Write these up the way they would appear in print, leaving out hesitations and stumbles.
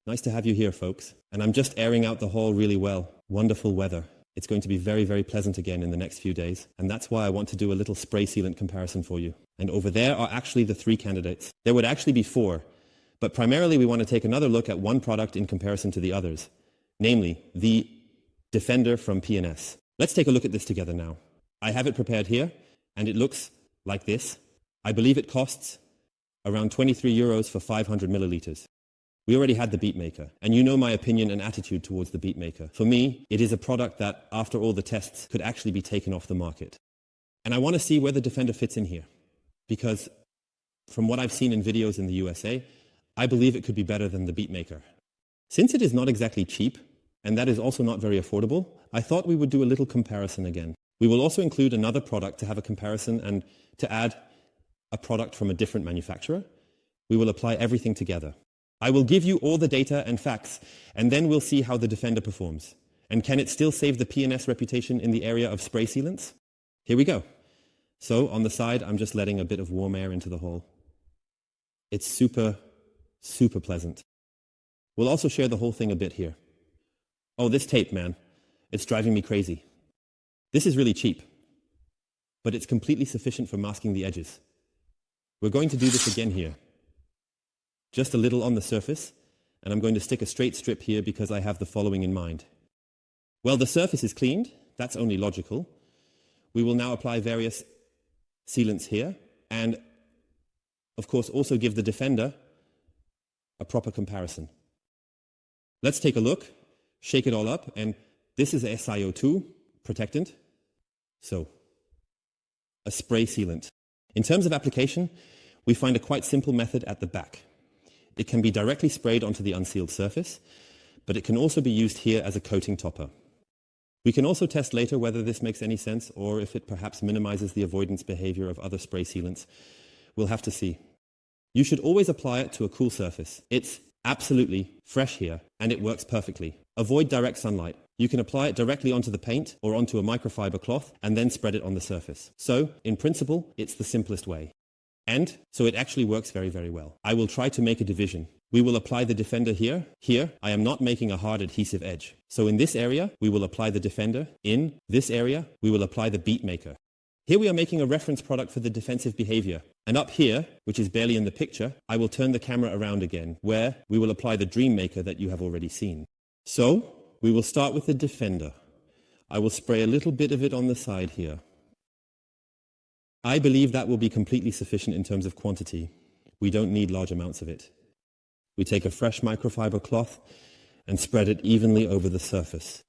Nice to have you here, folks. And I'm just airing out the hall really well. Wonderful weather. It's going to be very, very pleasant again in the next few days. And that's why I want to do a little spray sealant comparison for you. And over there are actually the 3 candidates. There would actually be 4. But primarily we want to take another look at one product in comparison to the others. Namely, the Defender from P&S. Let's take a look at this together now. I have it prepared here, and it looks like this. I believe it costs around 23 euros for 500 milliliters. We already had the Beatmaker, and you know my opinion and attitude towards the Beatmaker. For me, it is a product that, after all the tests, could actually be taken off the market. And I want to see where the Defender fits in here, because from what I've seen in videos in the USA, I believe it could be better than the Beatmaker. Since it is not exactly cheap, and that is also not very affordable, I thought we would do a little comparison again. We will also include another product to have a comparison and to add a product from a different manufacturer. We will apply everything together. I will give you all the data and facts, and then we'll see how the Defender performs. And can it still save the P&S reputation in the area of spray sealants? Here we go. So on the side, I'm just letting a bit of warm air into the hole. It's super, super pleasant. We'll also share the whole thing a bit here. Oh, this tape, man. It's driving me crazy. This is really cheap, but it's completely sufficient for masking the edges. We're going to do this again here. Just a little on the surface, and I'm going to stick a straight strip here because I have the following in mind. Well, the surface is cleaned. That's only logical. We will now apply various sealants here, and of course also give the Defender a proper comparison. Let's take a look, shake it all up, and this is a SiO2 protectant. So, a spray sealant. In terms of application, we find a quite simple method at the back. It can be directly sprayed onto the unsealed surface, but it can also be used here as a coating topper. We can also test later whether this makes any sense or if it perhaps minimizes the avoidance behavior of other spray sealants. We'll have to see. You should always apply it to a cool surface. It's absolutely fresh here, and it works perfectly. Avoid direct sunlight. You can apply it directly onto the paint or onto a microfiber cloth and then spread it on the surface. So, in principle, it's the simplest way. And so it actually works very, very well. I will try to make a division. We will apply the Defender here. Here, I am not making a hard adhesive edge. So in this area, we will apply the Defender. In this area, we will apply the Beatmaker. Here we are making a reference product for the defensive behavior. And up here, which is barely in the picture, I will turn the camera around again, where we will apply the Dreammaker that you have already seen. So, we will start with the Defender. I will spray a little bit of it on the side here. I believe that will be completely sufficient in terms of quantity. We don't need large amounts of it. We take a fresh microfiber cloth and spread it evenly over the surface.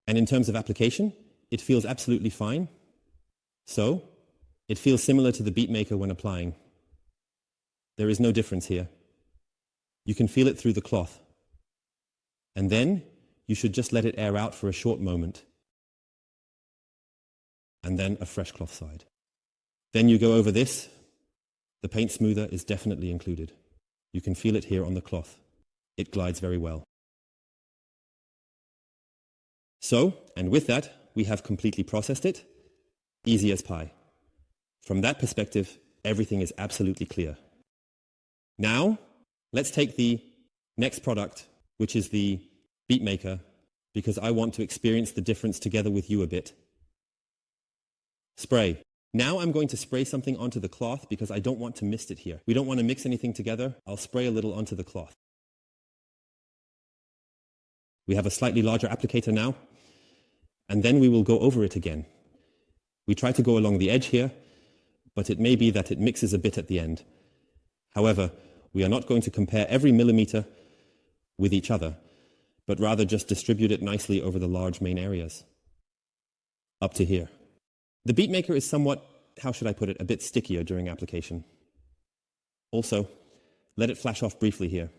And in terms of application, it feels absolutely fine. So, it feels similar to the Beatmaker when applying. There is no difference here. You can feel it through the cloth. And then, you should just let it air out for a short moment. And then a fresh cloth side. Then you go over this. The paint smoother is definitely included. You can feel it here on the cloth. It glides very well. So, and with that, we have completely processed it. Easy as pie. From that perspective, everything is absolutely clear. Now, let's take the next product, which is the Beatmaker, because I want to experience the difference together with you a bit. Spray. Now I'm going to spray something onto the cloth because I don't want to mist it here. We don't want to mix anything together. I'll spray a little onto the cloth. We have a slightly larger applicator now, and then we will go over it again. We try to go along the edge here, but it may be that it mixes a bit at the end. However, we are not going to compare every millimeter with each other, but rather just distribute it nicely over the large main areas. Up to here. The Beatmaker is somewhat, how should I put it, a bit stickier during application. Also, let it flash off briefly here.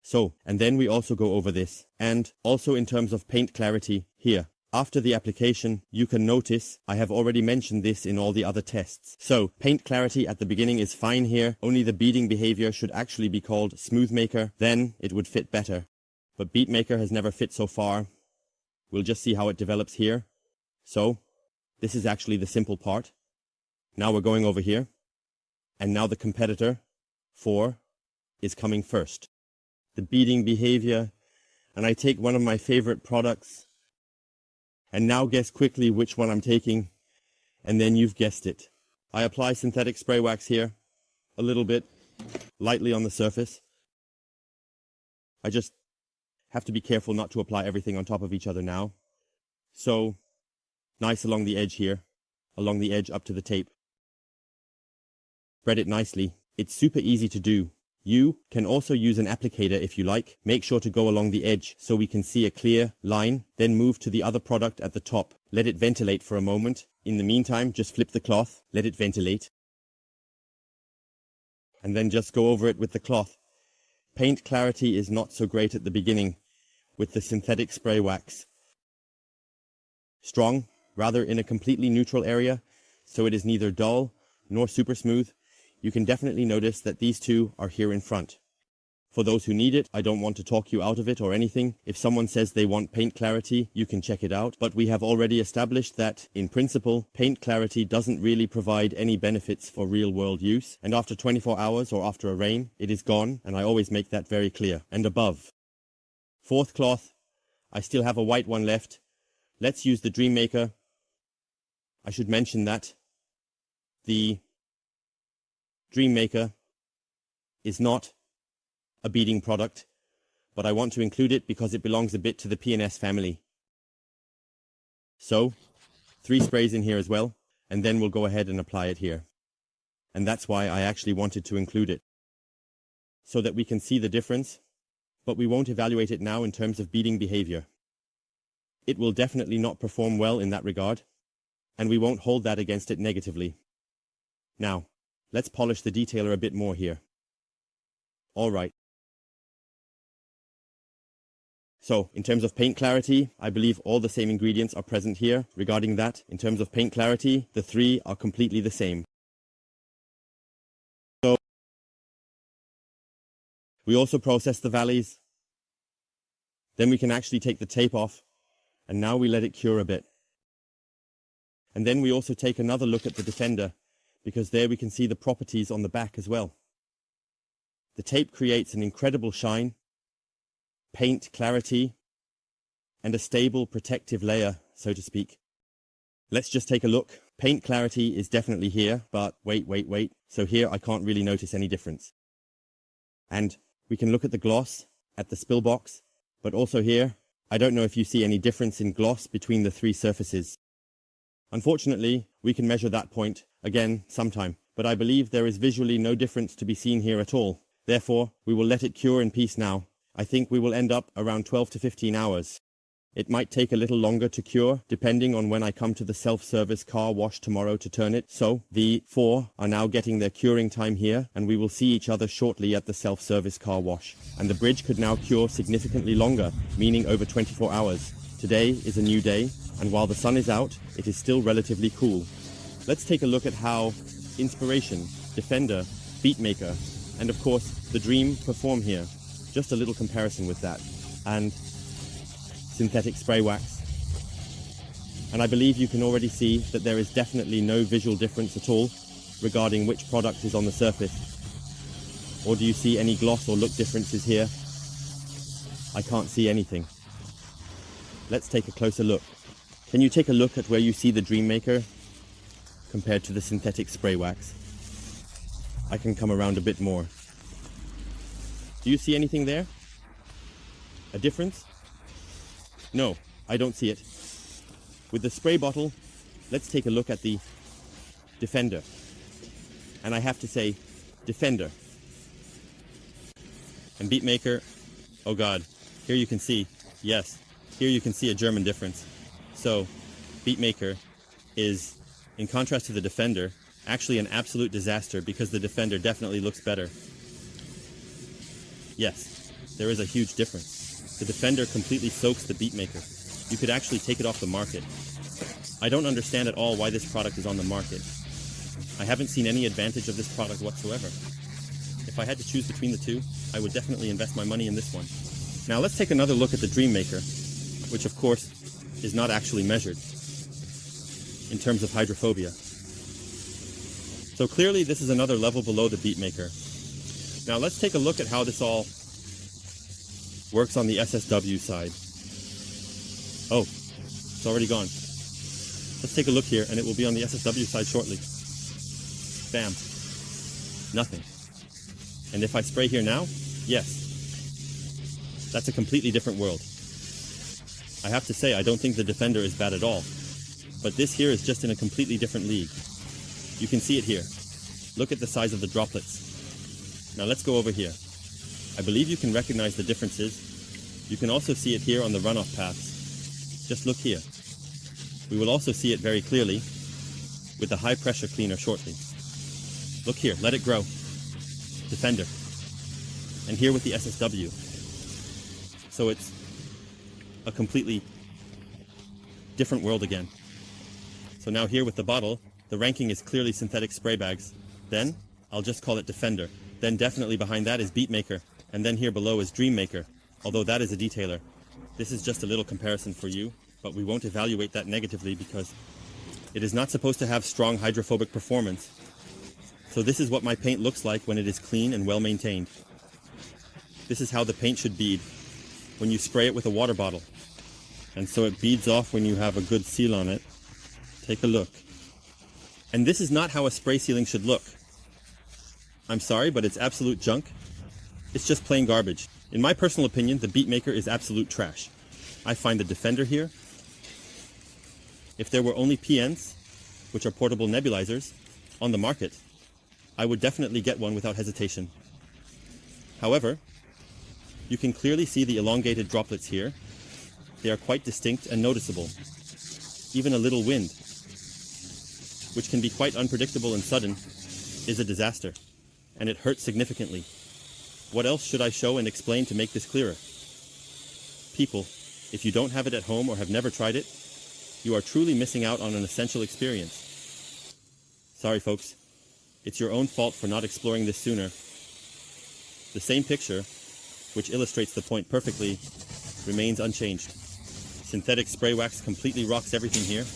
So, and then we also go over this. And also in terms of paint clarity here. After the application, you can notice I have already mentioned this in all the other tests. So, paint clarity at the beginning is fine here. Only the beading behavior should actually be called Smoothmaker. Then it would fit better. But Beatmaker has never fit so far. We'll just see how it develops here. So, this is actually the simple part. Now we're going over here. And now the competitor, 4, is coming first. The beading behavior, and I take one of my favorite products, and now guess quickly which one I'm taking, and then you've guessed it. I apply synthetic spray wax here, a little bit, lightly on the surface. I just have to be careful not to apply everything on top of each other now. So, nice along the edge here, along the edge up to the tape. Spread it nicely. It's super easy to do. You can also use an applicator if you like. Make sure to go along the edge so we can see a clear line, then move to the other product at the top. Let it ventilate for a moment. In the meantime, just flip the cloth, let it ventilate, and then just go over it with the cloth. Paint clarity is not so great at the beginning with the synthetic spray wax. Strong, rather in a completely neutral area, so it is neither dull nor super smooth. You can definitely notice that these two are here in front. For those who need it, I don't want to talk you out of it or anything. If someone says they want paint clarity, you can check it out. But we have already established that, in principle, paint clarity doesn't really provide any benefits for real-world use. And after 24 hours or after a rain, it is gone, and I always make that very clear. And above. 4th cloth, I still have a white one left. Let's use the Dream Maker. I should mention that the Dream Maker is not a beading product, but I want to include it because it belongs a bit to the P&S family. So, 3 sprays in here as well, and then we'll go ahead and apply it here. And that's why I actually wanted to include it, so that we can see the difference, but we won't evaluate it now in terms of beading behavior. It will definitely not perform well in that regard, and we won't hold that against it negatively. Now, let's polish the detailer a bit more here. Alright. So, in terms of paint clarity, I believe all the same ingredients are present here. Regarding that, in terms of paint clarity, the 3 are completely the same. So, we also process the valleys. Then we can actually take the tape off, and now we let it cure a bit. And then we also take another look at the defender, because there we can see the properties on the back as well. The tape creates an incredible shine, paint clarity, and a stable protective layer, so to speak. Let's just take a look. Paint clarity is definitely here, but wait. So here I can't really notice any difference. And we can look at the gloss, at the spill box, but also here, I don't know if you see any difference in gloss between the 3 surfaces. Unfortunately, we can measure that point again sometime, but I believe there is visually no difference to be seen here at all. Therefore, we will let it cure in peace now. I think we will end up around 12 to 15 hours. It might take a little longer to cure, depending on when I come to the self-service car wash tomorrow to turn it. So, the 4 are now getting their curing time here, and we will see each other shortly at the self-service car wash. And the bridge could now cure significantly longer, meaning over 24 hours. Today is a new day, and while the sun is out, it is still relatively cool. Let's take a look at how Inspiration, Defender, Beatmaker, and of course, the Dream perform here. Just a little comparison with that. And synthetic spray wax. And I believe you can already see that there is definitely no visual difference at all regarding which product is on the surface. Or do you see any gloss or look differences here? I can't see anything. Let's take a closer look. Can you take a look at where you see the Dream Maker compared to the synthetic spray wax? I can come around a bit more. Do you see anything there? A difference? No, I don't see it. With the spray bottle, let's take a look at the Defender. And I have to say, Defender. And Beatmaker, oh god, here you can see, yes, here you can see a German difference. So, Beatmaker is, in contrast to the Defender, actually an absolute disaster because the Defender definitely looks better. Yes, there is a huge difference. The Defender completely soaks the Beatmaker. You could actually take it off the market. I don't understand at all why this product is on the market. I haven't seen any advantage of this product whatsoever. If I had to choose between the two, I would definitely invest my money in this one. Now let's take another look at the Dream Maker, which of course is not actually measured in terms of hydrophobia. So clearly this is another level below the beat maker. Now let's take a look at how this all works on the SSW side. Oh, it's already gone. Let's take a look here, and it will be on the SSW side shortly. Bam. Nothing. And if I spray here now, yes. That's a completely different world. I have to say, I don't think the Defender is bad at all. But this here is just in a completely different league. You can see it here. Look at the size of the droplets. Now let's go over here. I believe you can recognize the differences. You can also see it here on the runoff paths. Just look here. We will also see it very clearly with the high pressure cleaner shortly. Look here, let it grow. Defender. And here with the SSW. So it's a completely different world again. So now here with the bottle, the ranking is clearly synthetic spray bags. Then I'll just call it Defender. Then definitely behind that is Beat Maker. And then here below is Dream Maker, although that is a detailer. This is just a little comparison for you, but we won't evaluate that negatively because it is not supposed to have strong hydrophobic performance. So this is what my paint looks like when it is clean and well maintained. This is how the paint should bead when you spray it with a water bottle. And so it beads off when you have a good seal on it. Take a look. And this is not how a spray sealing should look. I'm sorry, but it's absolute junk. It's just plain garbage. In my personal opinion, the Beat Maker is absolute trash. I find the Defender here. If there were only PNs, which are portable nebulizers, on the market, I would definitely get one without hesitation. However, you can clearly see the elongated droplets here. They are quite distinct and noticeable. Even a little wind, which can be quite unpredictable and sudden, is a disaster, and it hurts significantly. What else should I show and explain to make this clearer? People, if you don't have it at home or have never tried it, you are truly missing out on an essential experience. Sorry folks, it's your own fault for not exploring this sooner. The same picture, which illustrates the point perfectly, remains unchanged. Synthetic spray wax completely rocks everything here.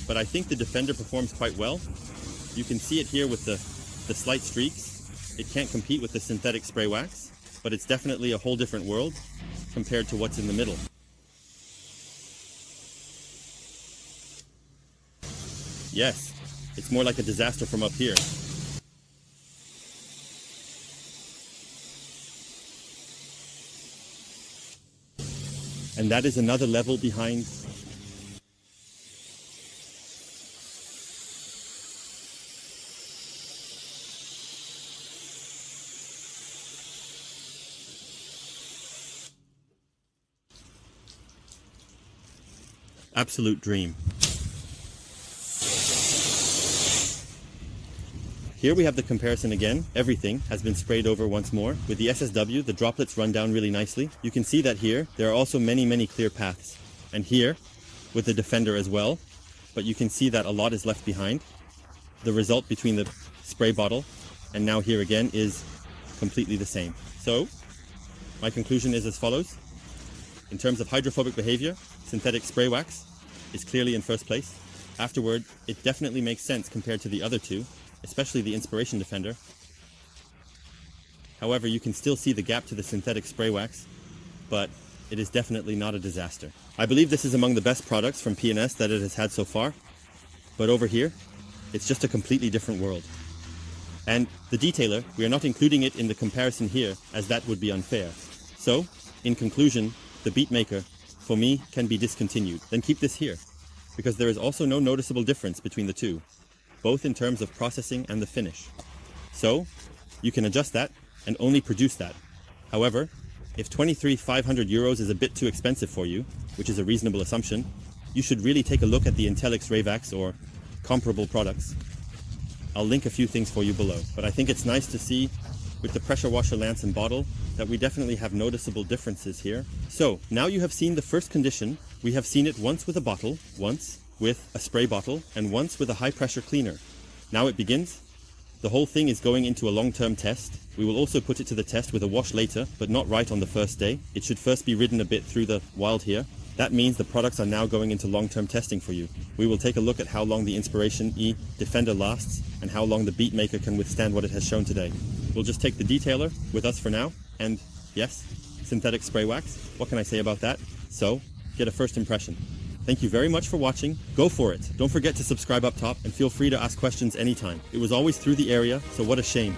But I think the Defender performs quite well. You can see it here with the slight streaks. It can't compete with the synthetic spray wax, but it's definitely a whole different world compared to what's in the middle. Yes, it's more like a disaster from up here. And that is another level behind. Absolute dream. Here we have the comparison again. Everything has been sprayed over once more. With the SSW, the droplets run down really nicely. You can see that here, there are also many clear paths. And here, with the Defender as well, but you can see that a lot is left behind. The result between the spray bottle and now here again is completely the same. So, my conclusion is as follows. In terms of hydrophobic behavior, synthetic spray wax is clearly in first place. Afterward, it definitely makes sense compared to the other two, especially the Inspiration Defender. However, you can still see the gap to the synthetic spray wax, but it is definitely not a disaster. I believe this is among the best products from P&S that it has had so far, but over here, it's just a completely different world. And the detailer, we are not including it in the comparison here, as that would be unfair. So, in conclusion, the Beat Maker, for me, can be discontinued. Then keep this here, because there is also no noticeable difference between the two, both in terms of processing and the finish. So, you can adjust that and only produce that. However, if 23,500 euros is a bit too expensive for you, which is a reasonable assumption, you should really take a look at the Intelix Rayvax or comparable products. I'll link a few things for you below, but I think it's nice to see with the pressure washer lance and bottle that we definitely have noticeable differences here. So, now you have seen the first condition. We have seen it once with a bottle, once with a spray bottle, and once with a high pressure cleaner. Now it begins. The whole thing is going into a long-term test. We will also put it to the test with a wash later, but not right on the first day. It should first be ridden a bit through the wild here. That means the products are now going into long-term testing for you. We will take a look at how long the Inspiration E Defender lasts and how long the Beatmaker can withstand what it has shown today. We'll just take the detailer with us for now, and yes, synthetic spray wax. What can I say about that? So, get a first impression. Thank you very much for watching. Go for it. Don't forget to subscribe up top and feel free to ask questions anytime. It was always through the area, so what a shame.